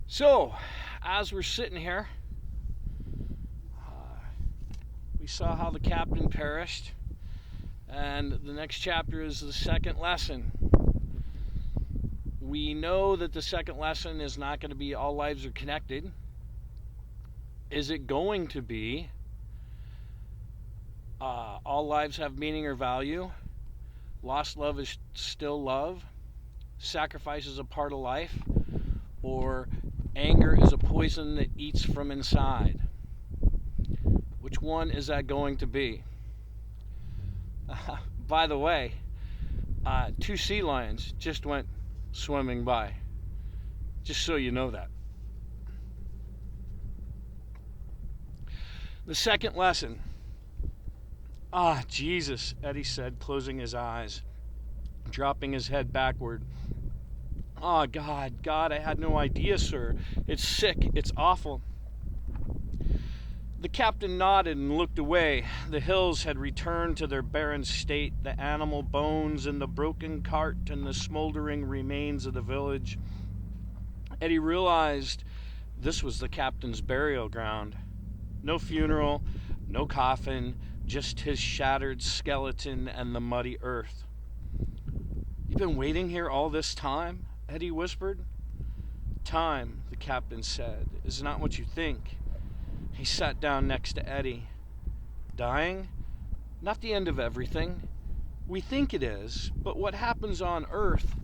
So, as we're sitting here, uh, we saw how the captain perished, and the next chapter is the second lesson. We know that the second lesson is not going to be all lives are connected. Is it going to be all lives have meaning or value? Lost love is still love? Sacrifice is a part of life? Or anger is a poison that eats from inside? Which one is that going to be? By the way, two sea lions just went swimming by. Just so you know that. The second lesson. Jesus, Eddie said, closing his eyes, dropping his head backward. God, I had no idea, sir. It's sick. It's awful. The captain nodded and looked away. The hills had returned to their barren state, the animal bones and the broken cart and the smoldering remains of the village. Eddie realized this was the captain's burial ground. No funeral, no coffin, just his shattered skeleton and the muddy earth. "You've been waiting here all this time?" Eddie whispered. "Time," the captain said, "is not what you think." He sat down next to Eddie. "Dying? Not the end of everything. We think it is, but what happens on Earth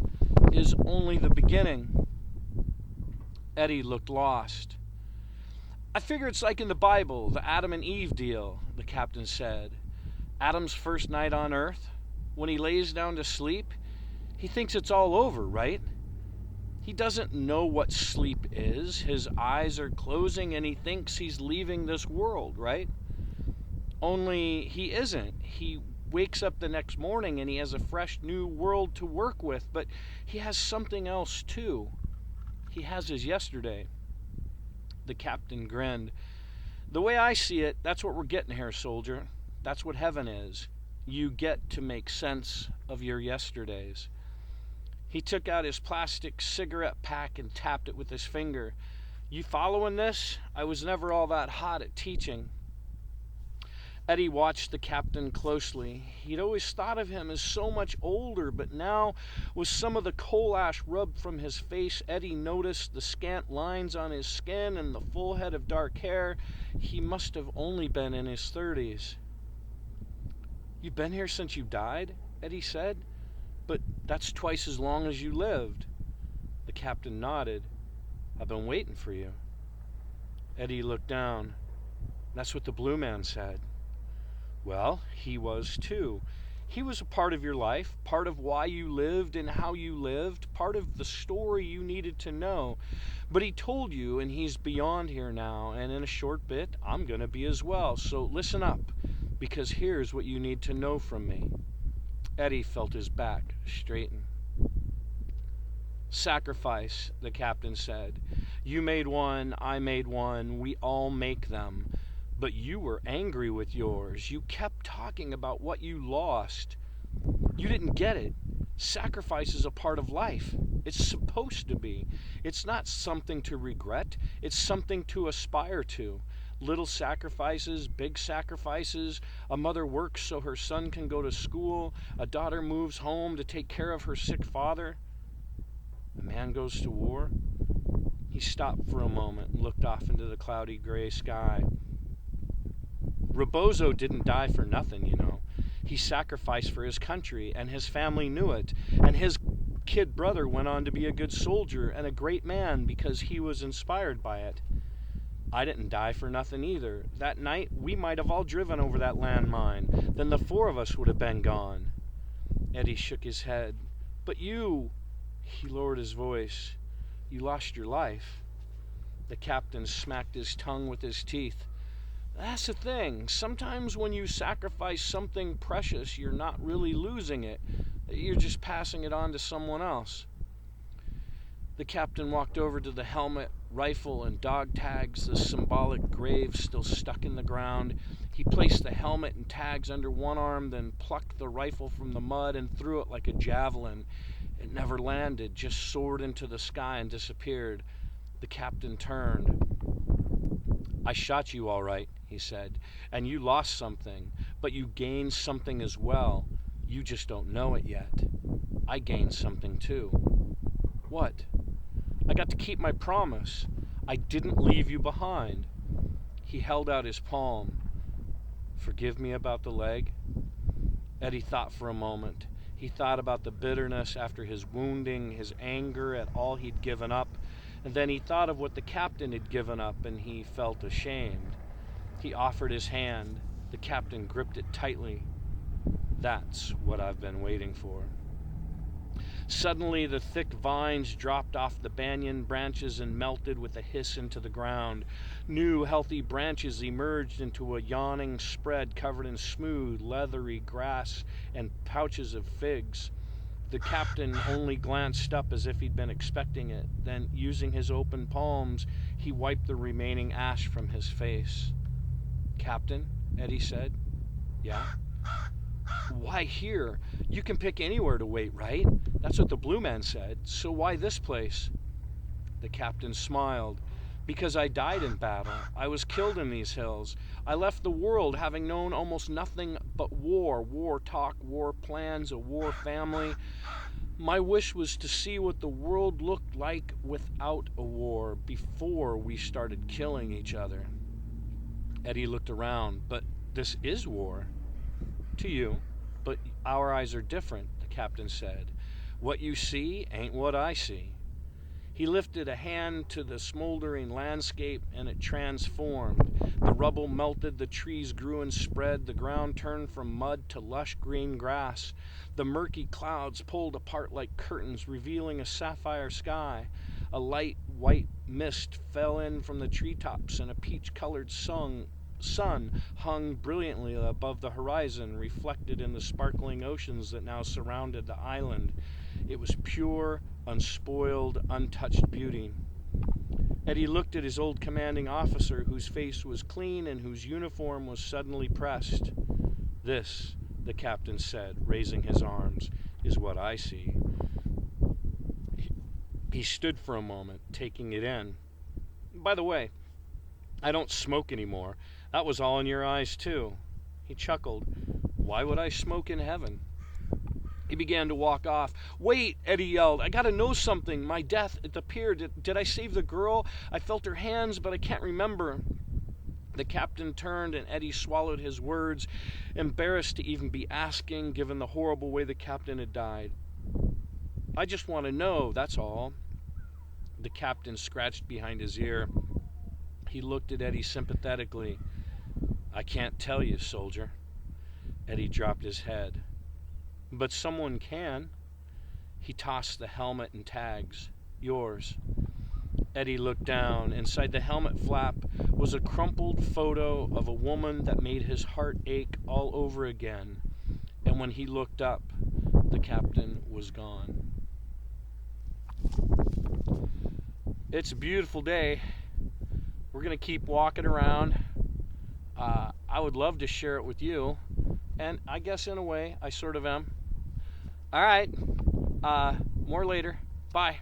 is only the beginning." Eddie looked lost. "I figure it's like in the Bible, the Adam and Eve deal," the captain said. "Adam's first night on Earth, when he lays down to sleep, he thinks it's all over, right? He doesn't know what sleep is. His eyes are closing and he thinks he's leaving this world, right? Only he isn't. He wakes up the next morning and he has a fresh new world to work with, but he has something else too. He has his yesterday." The captain grinned. "The way I see it, that's what we're getting here, soldier. That's what heaven is. You get to make sense of your yesterdays." He took out his plastic cigarette pack and tapped it with his finger. "You following this? I was never all that hot at teaching." Eddie watched the captain closely. He'd always thought of him as so much older, but now, with some of the coal ash rubbed from his face, Eddie noticed the scant lines on his skin and the full head of dark hair. He must have only been in his 30s. "You've been here since you died?" Eddie said. "But that's twice as long as you lived." The captain nodded. "I've been waiting for you." Eddie looked down. "That's what the blue man said." "Well, he was too. He was a part of your life, part of why you lived and how you lived, part of the story you needed to know. But he told you, and he's beyond here now, and in a short bit, I'm going to be as well. So listen up, because here's what you need to know from me." Eddie felt his back straighten. "Sacrifice," the captain said. "You made one, I made one, we all make them. But you were angry with yours. You kept talking about what you lost. You didn't get it. Sacrifice is a part of life. It's supposed to be. It's not something to regret. It's something to aspire to. Little sacrifices, big sacrifices. A mother works so her son can go to school. A daughter moves home to take care of her sick father. A man goes to war." He stopped for a moment and looked off into the cloudy gray sky. "Rebozo didn't die for nothing, you know. He sacrificed for his country, and his family knew it. And his kid brother went on to be a good soldier and a great man because he was inspired by it. I didn't die for nothing either. That night, we might have all driven over that landmine. Then the four of us would have been gone." Eddie shook his head. "But you," he lowered his voice, "you lost your life." The captain smacked his tongue with his teeth. "That's the thing. Sometimes when you sacrifice something precious, you're not really losing it. You're just passing it on to someone else." The captain walked over to the helmet, rifle, and dog tags, the symbolic graves still stuck in the ground. He placed the helmet and tags under one arm, then plucked the rifle from the mud and threw it like a javelin. It never landed, just soared into the sky and disappeared. The captain turned. "I shot you all right," he said, "and you lost something, but you gained something as well. You just don't know it yet. I gained something too." "What?" "I got to keep my promise. I didn't leave you behind." He held out his palm. "Forgive me about the leg?" Eddie thought for a moment. He thought about the bitterness after his wounding, his anger at all he'd given up, and then he thought of what the captain had given up, and he felt ashamed. He offered his hand. The captain gripped it tightly. "That's what I've been waiting for." Suddenly, the thick vines dropped off the banyan branches and melted with a hiss into the ground. New, healthy branches emerged into a yawning spread covered in smooth, leathery grass and pouches of figs. The captain only glanced up as if he'd been expecting it. Then, using his open palms, he wiped the remaining ash from his face. "Captain," Eddie said. "Yeah?" "Why here? You can pick anywhere to wait, right? That's what the blue man said. So why this place?" The captain smiled. "Because I died in battle. I was killed in these hills. I left the world having known almost nothing but war talk, war plans, a war family. My wish was to see what the world looked like without a war, before we started killing each other." Eddie looked around. "But this is war." "To you, but our eyes are different," the captain said. "What you see ain't what I see." He lifted a hand to the smoldering landscape, and it transformed. The rubble melted, the trees grew and spread, the ground turned from mud to lush green grass. The murky clouds pulled apart like curtains, revealing a sapphire sky. A light white mist fell in from the treetops, and a peach-colored sun hung brilliantly above the horizon, reflected in the sparkling oceans that now surrounded the island. It was pure, unspoiled, untouched beauty. Eddie looked at his old commanding officer, whose face was clean and whose uniform was suddenly pressed. "This," the captain said, raising his arms, "is what I see." He stood for a moment, taking it in. "By the way, I don't smoke anymore. That was all in your eyes, too." He chuckled. "Why would I smoke in heaven?" He began to walk off. "Wait," Eddie yelled. "I gotta know something. My death, it appeared. Did I save the girl? I felt her hands, but I can't remember." The captain turned, and Eddie swallowed his words, embarrassed to even be asking, given the horrible way the captain had died. "I just want to know, that's all." The captain scratched behind his ear. He looked at Eddie sympathetically. "I can't tell you, soldier." Eddie dropped his head. "But someone can." He tossed the helmet and tags. "Yours." Eddie looked down. Inside the helmet flap was a crumpled photo of a woman that made his heart ache all over again. And when he looked up, the captain was gone. It's a beautiful day. We're going to keep walking around. I would love to share it with you. And I guess in a way, I sort of am. All right. More later. Bye.